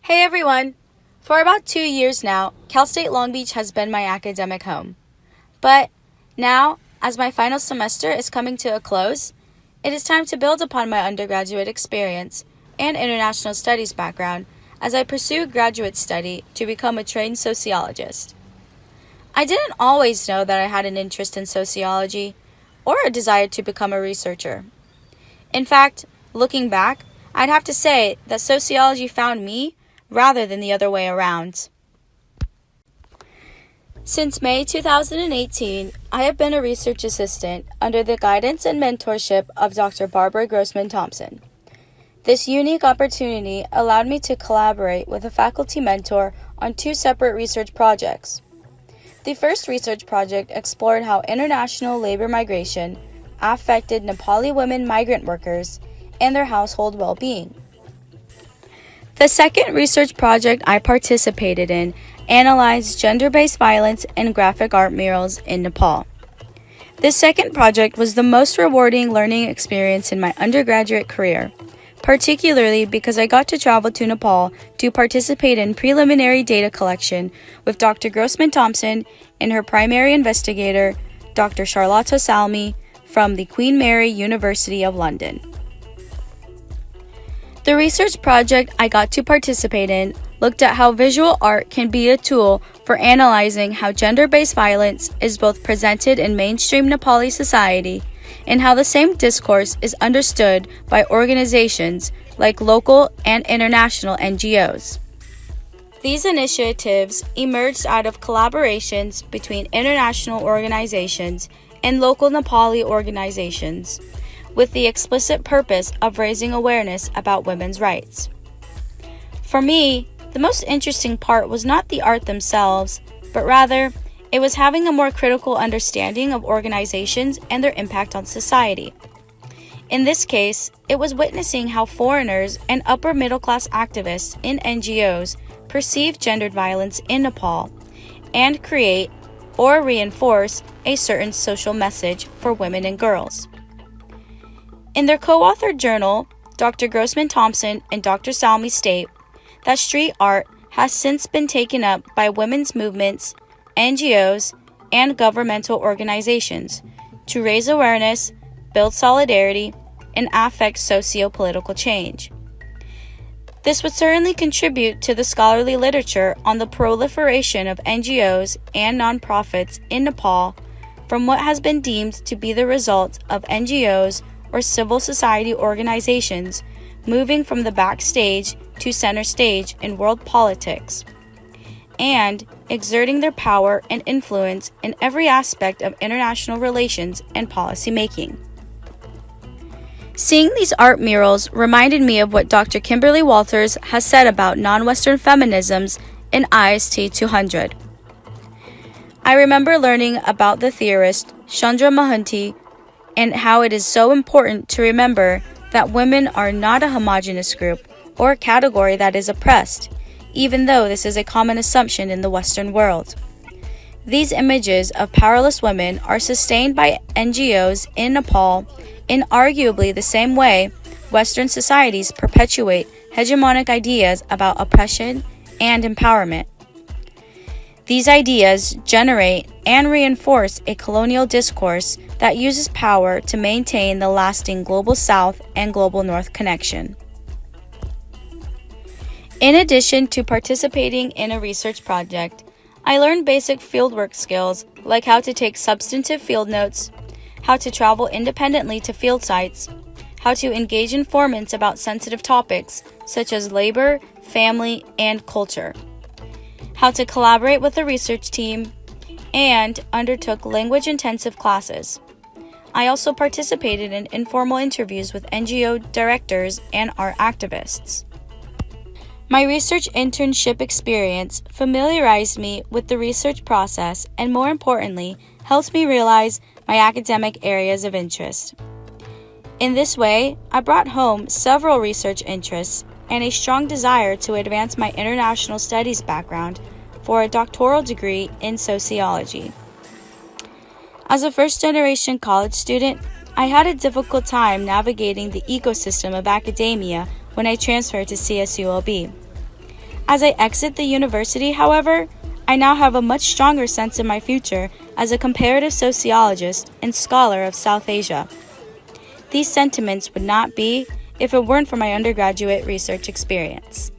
Hey everyone! For about 2 years now, Cal State Long Beach has been my academic home. But now, as my final semester is coming to a close, it is time to build upon my undergraduate experience and international studies background as I pursue graduate study to become a trained sociologist. I didn't always know that I had an interest in sociology or a desire to become a researcher. In fact, looking back, I'd have to say that sociology found me rather than the other way around. Since May 2018, I have been a research assistant under the guidance and mentorship of Dr. Barbara Grossman-Thompson. This unique opportunity allowed me to collaborate with a faculty mentor on 2 separate research projects. The first research project explored how international labor migration affected Nepali women migrant workers and their household well-being. The second research project I participated in analyzed gender-based violence and graphic art murals in Nepal. This second project was the most rewarding learning experience in my undergraduate career, particularly because I got to travel to Nepal to participate in preliminary data collection with Dr. Grossman-Thompson and her primary investigator, Dr. Charlotte Salmi, from the Queen Mary University of London. The research project I got to participate in looked at how visual art can be a tool for analyzing how gender-based violence is both presented in mainstream Nepali society and how the same discourse is understood by organizations like local and international NGOs. These initiatives emerged out of collaborations between international organizations and local Nepali organizations, with the explicit purpose of raising awareness about women's rights. For me, the most interesting part was not the art themselves, but rather, it was having a more critical understanding of organizations and their impact on society. In this case, it was witnessing how foreigners and upper middle class activists in NGOs perceive gendered violence in Nepal and create or reinforce a certain social message for women and girls. In their co-authored journal, Dr. Grossman-Thompson and Dr. Salmi state that street art has since been taken up by women's movements, NGOs, and governmental organizations to raise awareness, build solidarity, and affect socio-political change. This would certainly contribute to the scholarly literature on the proliferation of NGOs and nonprofits in Nepal from what has been deemed to be the result of NGOs or civil society organizations moving from the backstage to center stage in world politics, and exerting their power and influence in every aspect of international relations and policy making. Seeing these art murals reminded me of what Dr. Kimberly Walters has said about non-Western feminisms in IST 200. I remember learning about the theorist Chandra Mohanty and how it is so important to remember that women are not a homogeneous group or a category that is oppressed, even though this is a common assumption in the Western world. These images of powerless women are sustained by NGOs in Nepal in arguably the same way Western societies perpetuate hegemonic ideas about oppression and empowerment. These ideas generate and reinforce a colonial discourse that uses power to maintain the lasting global South and global North connection. In addition to participating in a research project, I learned basic fieldwork skills like how to take substantive field notes, how to travel independently to field sites, how to engage informants about sensitive topics such as labor, family, and culture, how to collaborate with a research team, and undertook language-intensive classes. I also participated in informal interviews with NGO directors and art activists. My research internship experience familiarized me with the research process and, more importantly, helped me realize my academic areas of interest. In this way, I brought home several research interests and a strong desire to advance my international studies background for a doctoral degree in sociology. As a first-generation college student, I had a difficult time navigating the ecosystem of academia when I transferred to CSULB. As I exit the university, however, I now have a much stronger sense of my future as a comparative sociologist and scholar of South Asia. These sentiments would not be if it weren't for my undergraduate research experience.